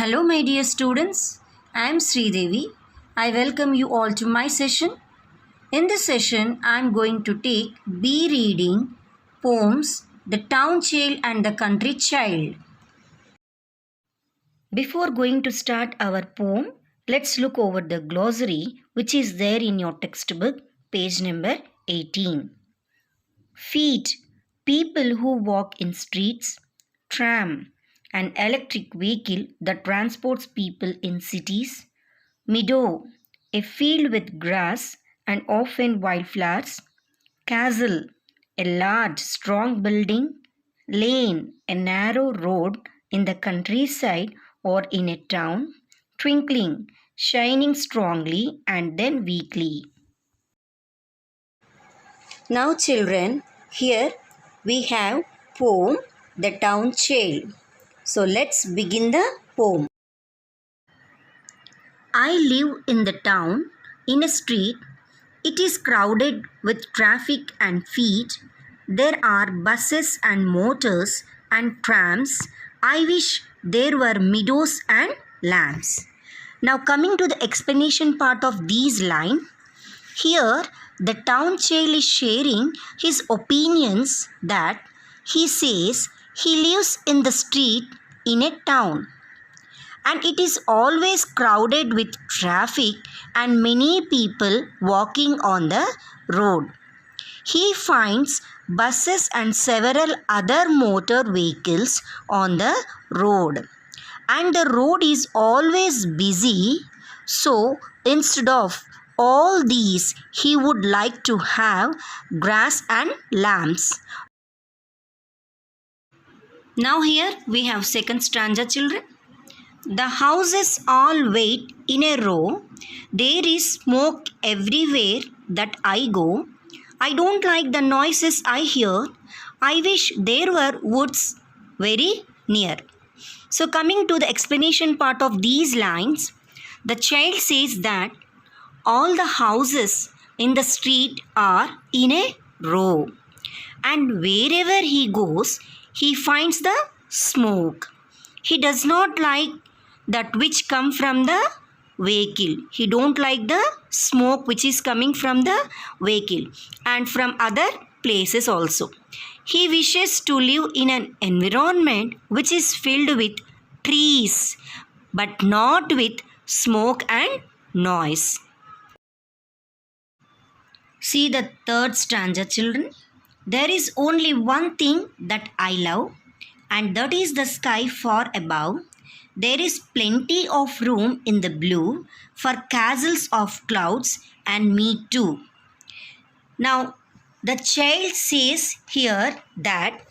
Hello, my dear students. I am Sridevi. I welcome you all to my session. In this session, I am going to take B reading poems The Town Child and the Country Child. Before going to start our poem, let's look over the glossary which is there in your textbook, page number 18. Feet, people who walk in streets. Tram, an electric vehicle that transports people in cities. Meadow, a field with grass and often wildflowers. Castle, a large, strong building. Lane, a narrow road in the countryside or in a town. Twinkling, shining strongly and then weakly. Now, children, here we have poem The Town Child. So let's begin the poem. I live in the town, in a street. It is crowded with traffic and feet. There are buses and motors and trams. I wish there were meadows and lambs. Now coming to the explanation part of these lines. Here the town child is sharing his opinions that he says he lives in the street in a town and it is always crowded with traffic and many people walking on the road. He finds buses and several other motor vehicles on the road and the road is always busy, so instead of all these he would like to have grass and lambs. Now here we have second stanza, children. The houses all wait in a row. There is smoke everywhere that I go. I don't like the noises I hear. I wish there were woods very near. So coming to the explanation part of these lines, the child says that all the houses in the street are in a row. And wherever he goes, he finds the smoke. He does not like that which come from the vehicle. He don't like the smoke which is coming from the vehicle and from other places also. He wishes to live in an environment which is filled with trees but not with smoke and noise. See the third stanza, children. There is only one thing that I love, and that is the sky far above. There is plenty of room in the blue for castles of clouds and me too. Now, the child says here that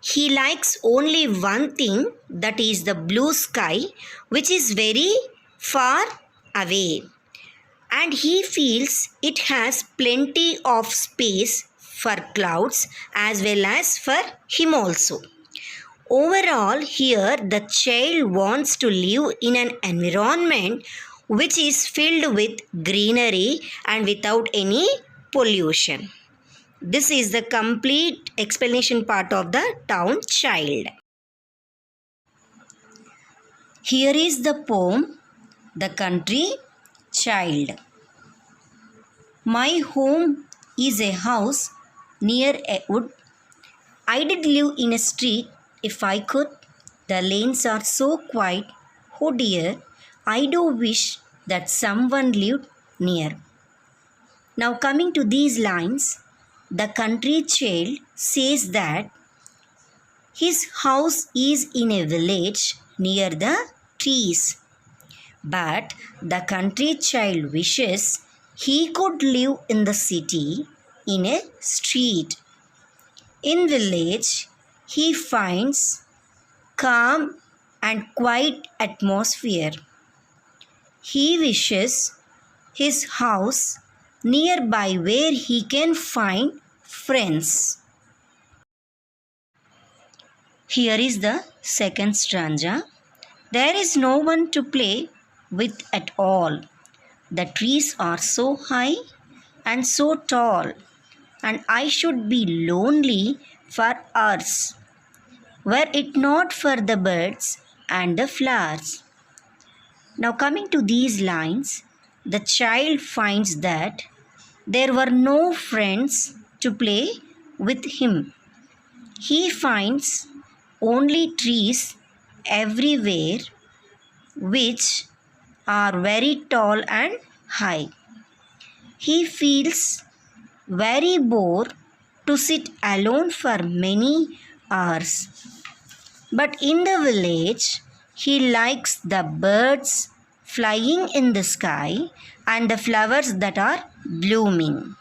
he likes only one thing, that is the blue sky, which is very far away. And he feels it has plenty of space for clouds as well as for him also. Overall, here the child wants to live in an environment which is filled with greenery and without any pollution. This is the complete explanation part of the town child. Here is the poem, The Country Child. My home is a house near a wood. I did live in a street if I could. The lanes are so quiet. Oh dear, I do wish that someone lived near. Now coming to these lines, the country child says that his house is in a village near the trees. But the country child wishes he could live in the city in a street. In village, he finds calm and quiet atmosphere. He wishes his house nearby where he can find friends. Here is the second stanza. There is no one to play with at all. The trees are so high and so tall, and I should be lonely for hours were it not for the birds and the flowers. Now, coming to these lines, the child finds that there were no friends to play with him. He finds only trees everywhere, which are very tall and high. He feels very bored to sit alone for many hours. But in the village, he likes the birds flying in the sky and the flowers that are blooming.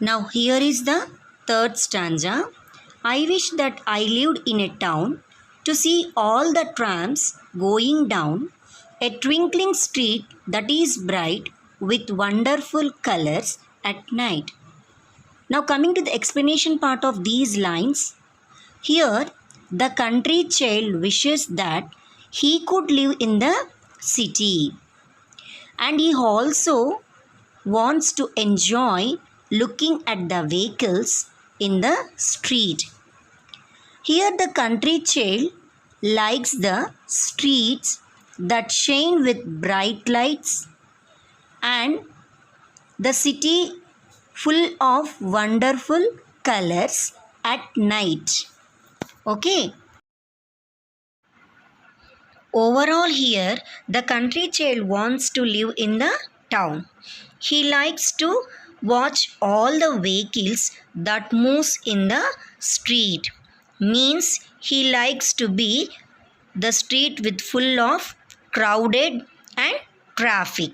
Now, here is the third stanza. I wish that I lived in a town to see all the trams going down, a twinkling street that is bright with wonderful colors at night. Now, coming to the explanation part of these lines, here the country child wishes that he could live in the city, and he also wants to enjoy looking at the vehicles in the street. Here the country child likes the streets that shine with bright lights and the city full of wonderful colors at night. Okay. Overall, here the country child wants to live in the town. He likes to watch all the vehicles that moves in the street. Means he likes to be the street with full of crowded and traffic.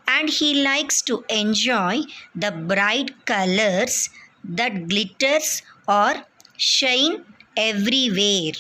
And he likes to enjoy the bright colors that glitters or shine everywhere.